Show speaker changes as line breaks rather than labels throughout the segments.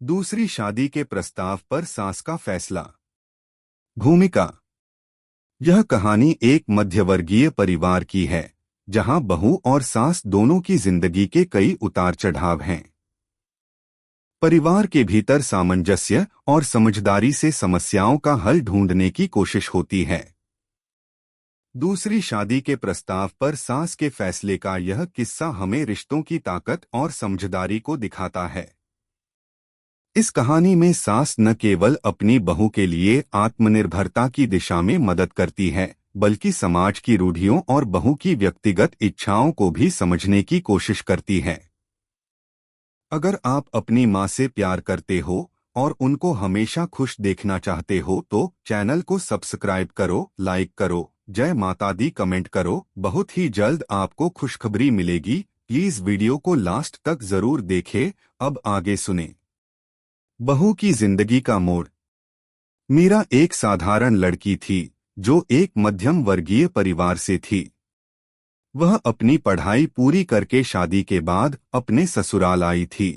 दूसरी शादी के प्रस्ताव पर सास का फैसला। भूमिका। यह कहानी एक मध्यवर्गीय परिवार की है, जहां बहू और सास दोनों की जिंदगी के कई उतार चढ़ाव हैं। परिवार के भीतर सामंजस्य और समझदारी से समस्याओं का हल ढूंढने की कोशिश होती है। दूसरी शादी के प्रस्ताव पर सास के फैसले का यह किस्सा हमें रिश्तों की ताकत और समझदारी को दिखाता है। इस कहानी में सास न केवल अपनी बहू के लिए आत्मनिर्भरता की दिशा में मदद करती है, बल्कि समाज की रूढ़ियों और बहू की व्यक्तिगत इच्छाओं को भी समझने की कोशिश करती है। अगर आप अपनी माँ से प्यार करते हो और उनको हमेशा खुश देखना चाहते हो तो चैनल को सब्सक्राइब करो, लाइक करो, जय माता दी कमेंट करो। बहुत ही जल्द आपको खुशखबरी मिलेगी। प्लीज वीडियो को लास्ट तक जरूर देखें। अब आगे सुने। बहू की जिंदगी का मोड़। मीरा एक साधारण लड़की थी जो एक मध्यम वर्गीय परिवार से थी। वह अपनी पढ़ाई पूरी करके शादी के बाद अपने ससुराल आई थी।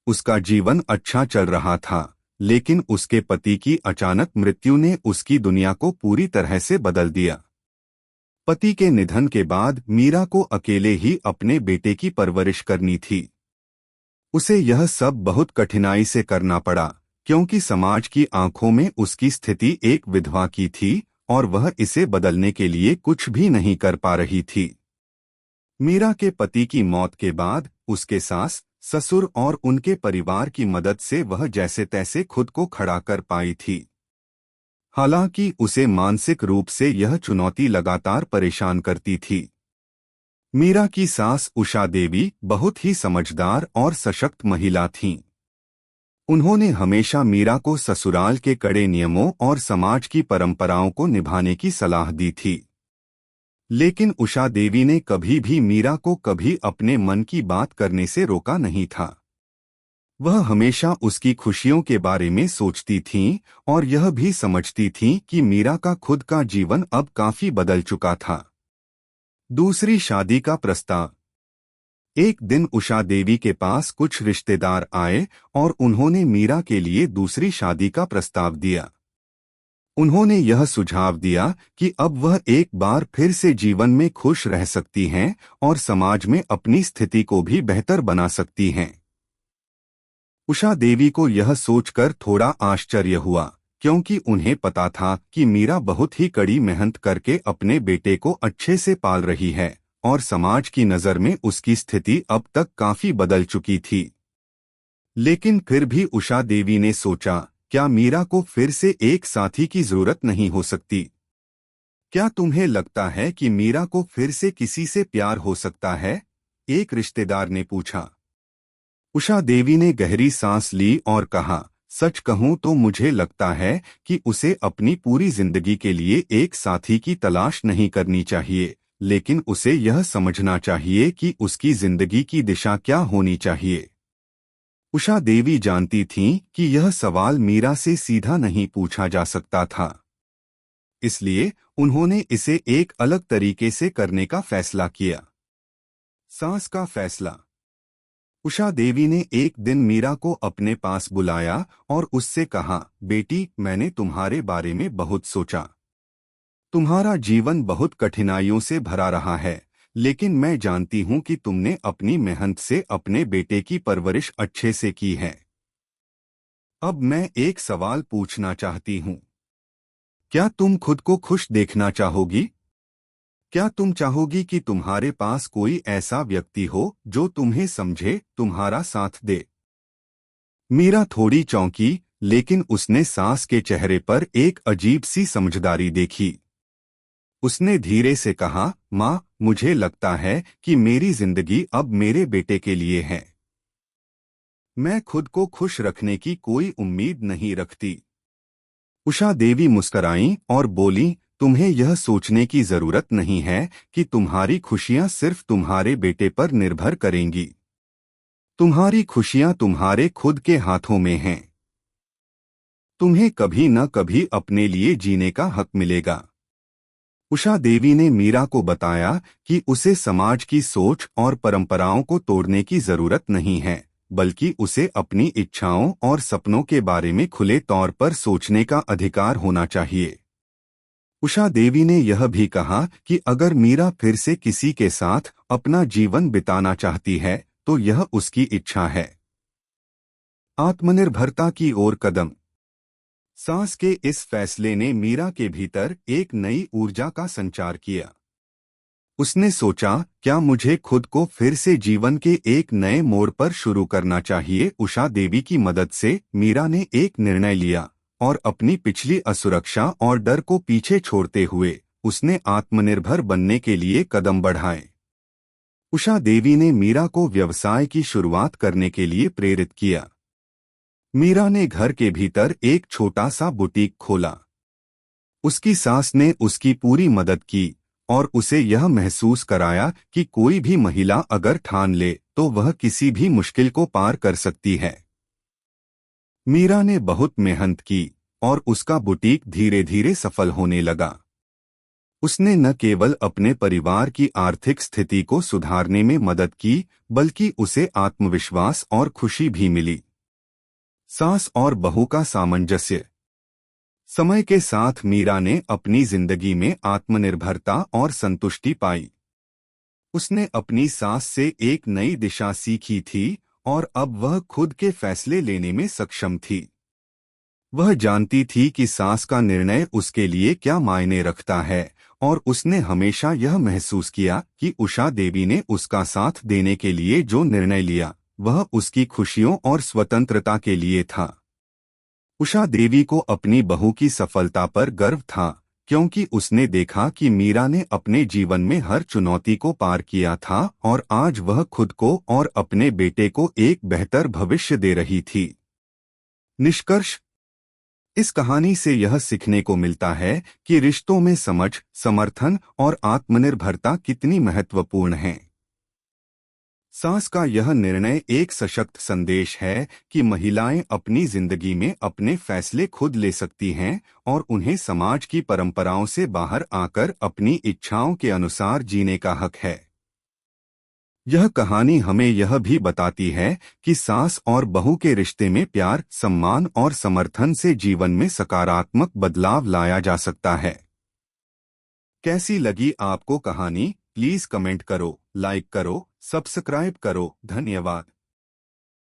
उसका जीवन अच्छा चल रहा था, लेकिन उसके पति की अचानक मृत्यु ने उसकी दुनिया को पूरी तरह से बदल दिया। पति के निधन के बाद मीरा को अकेले ही अपने बेटे की परवरिश करनी थी। उसे यह सब बहुत कठिनाई से करना पड़ा, क्योंकि समाज की आंखों में उसकी स्थिति एक विधवा की थी और वह इसे बदलने के लिए कुछ भी नहीं कर पा रही थी। मीरा के पति की मौत के बाद उसके सास, ससुर और उनके परिवार की मदद से वह जैसे तैसे खुद को खड़ा कर पाई थी। हालांकि उसे मानसिक रूप से यह चुनौती लगातार परेशान करती थी। मीरा की सास उषा देवी बहुत ही समझदार और सशक्त महिला थीं। उन्होंने हमेशा मीरा को ससुराल के कड़े नियमों और समाज की परंपराओं को निभाने की सलाह दी थी। लेकिन उषा देवी ने कभी भी मीरा को कभी अपने मन की बात करने से रोका नहीं था। वह हमेशा उसकी खुशियों के बारे में सोचती थीं और यह भी समझती थीं कि मीरा का खुद का जीवन अब काफी बदल चुका था। दूसरी शादी का प्रस्ताव। एक दिन उषा देवी के पास कुछ रिश्तेदार आए और उन्होंने मीरा के लिए दूसरी शादी का प्रस्ताव दिया। उन्होंने यह सुझाव दिया कि अब वह एक बार फिर से जीवन में खुश रह सकती हैं और समाज में अपनी स्थिति को भी बेहतर बना सकती हैं। उषा देवी को यह सोचकर थोड़ा आश्चर्य हुआ, क्योंकि उन्हें पता था कि मीरा बहुत ही कड़ी मेहनत करके अपने बेटे को अच्छे से पाल रही है और समाज की नज़र में उसकी स्थिति अब तक काफी बदल चुकी थी। लेकिन फिर भी उषा देवी ने सोचा, क्या मीरा को फिर से एक साथी की जरूरत नहीं हो सकती? क्या तुम्हें लगता है कि मीरा को फिर से किसी से प्यार हो सकता है? एक रिश्तेदार ने पूछा। उषा देवी ने गहरी सांस ली और कहा, सच कहूं तो मुझे लगता है कि उसे अपनी पूरी जिंदगी के लिए एक साथी की तलाश नहीं करनी चाहिए, लेकिन उसे यह समझना चाहिए कि उसकी जिंदगी की दिशा क्या होनी चाहिए। उषा देवी जानती थीं कि यह सवाल मीरा से सीधा नहीं पूछा जा सकता था, इसलिए उन्होंने इसे एक अलग तरीके से करने का फैसला किया। सास का फैसला। उषा देवी ने एक दिन मीरा को अपने पास बुलाया और उससे कहा, बेटी, मैंने तुम्हारे बारे में बहुत सोचा। तुम्हारा जीवन बहुत कठिनाइयों से भरा रहा है, लेकिन मैं जानती हूं कि तुमने अपनी मेहनत से अपने बेटे की परवरिश अच्छे से की है। अब मैं एक सवाल पूछना चाहती हूं। क्या तुम खुद को खुश देखना चाहोगी? क्या तुम चाहोगी कि तुम्हारे पास कोई ऐसा व्यक्ति हो जो तुम्हें समझे, तुम्हारा साथ दे? मीरा थोड़ी चौंकी, लेकिन उसने सास के चेहरे पर एक अजीब सी समझदारी देखी। उसने धीरे से कहा, माँ, मुझे लगता है कि मेरी जिंदगी अब मेरे बेटे के लिए है। मैं खुद को खुश रखने की कोई उम्मीद नहीं रखती। उषा देवी मुस्कराईं और बोली, तुम्हें यह सोचने की जरूरत नहीं है कि तुम्हारी खुशियां सिर्फ तुम्हारे बेटे पर निर्भर करेंगी। तुम्हारी खुशियां तुम्हारे खुद के हाथों में हैं। तुम्हें कभी न कभी अपने लिए जीने का हक मिलेगा। उषा देवी ने मीरा को बताया कि उसे समाज की सोच और परंपराओं को तोड़ने की जरूरत नहीं है, बल्कि उसे अपनी इच्छाओं और सपनों के बारे में खुले तौर पर सोचने का अधिकार होना चाहिए। उषा देवी ने यह भी कहा कि अगर मीरा फिर से किसी के साथ अपना जीवन बिताना चाहती है तो यह उसकी इच्छा है। आत्मनिर्भरता की ओर कदम। सास के इस फैसले ने मीरा के भीतर एक नई ऊर्जा का संचार किया। उसने सोचा, क्या मुझे खुद को फिर से जीवन के एक नए मोड़ पर शुरू करना चाहिए। उषा देवी की मदद से मीरा ने एक निर्णय लिया और अपनी पिछली असुरक्षा और डर को पीछे छोड़ते हुए उसने आत्मनिर्भर बनने के लिए कदम बढ़ाए। उषा देवी ने मीरा को व्यवसाय की शुरुआत करने के लिए प्रेरित किया। मीरा ने घर के भीतर एक छोटा सा बुटीक खोला। उसकी सास ने उसकी पूरी मदद की और उसे यह महसूस कराया कि कोई भी महिला अगर ठान ले तो वह किसी भी मुश्किल को पार कर सकती है। मीरा ने बहुत मेहनत की और उसका बुटीक धीरे धीरे सफल होने लगा। उसने न केवल अपने परिवार की आर्थिक स्थिति को सुधारने में मदद की, बल्कि उसे आत्मविश्वास और खुशी भी मिली। सास और बहू का सामंजस्य। समय के साथ मीरा ने अपनी जिंदगी में आत्मनिर्भरता और संतुष्टि पाई। उसने अपनी सास से एक नई दिशा सीखी थी और अब वह खुद के फैसले लेने में सक्षम थी। वह जानती थी कि सास का निर्णय उसके लिए क्या मायने रखता है और उसने हमेशा यह महसूस किया कि उषा देवी ने उसका साथ देने के लिए जो निर्णय लिया वह उसकी खुशियों और स्वतंत्रता के लिए था। उषा देवी को अपनी बहू की सफलता पर गर्व था, क्योंकि उसने देखा कि मीरा ने अपने जीवन में हर चुनौती को पार किया था और आज वह खुद को और अपने बेटे को एक बेहतर भविष्य दे रही थी। निष्कर्ष। इस कहानी से यह सीखने को मिलता है कि रिश्तों में समझ, समर्थन और आत्मनिर्भरता कितनी महत्वपूर्ण है। सास का यह निर्णय एक सशक्त संदेश है कि महिलाएं अपनी जिंदगी में अपने फैसले खुद ले सकती हैं और उन्हें समाज की परंपराओं से बाहर आकर अपनी इच्छाओं के अनुसार जीने का हक है। यह कहानी हमें यह भी बताती है कि सास और बहू के रिश्ते में प्यार, सम्मान और समर्थन से जीवन में सकारात्मक बदलाव लाया जा सकता है। कैसी लगी आपको कहानी? प्लीज कमेंट करो, लाइक करो, सब्सक्राइब करो। धन्यवाद।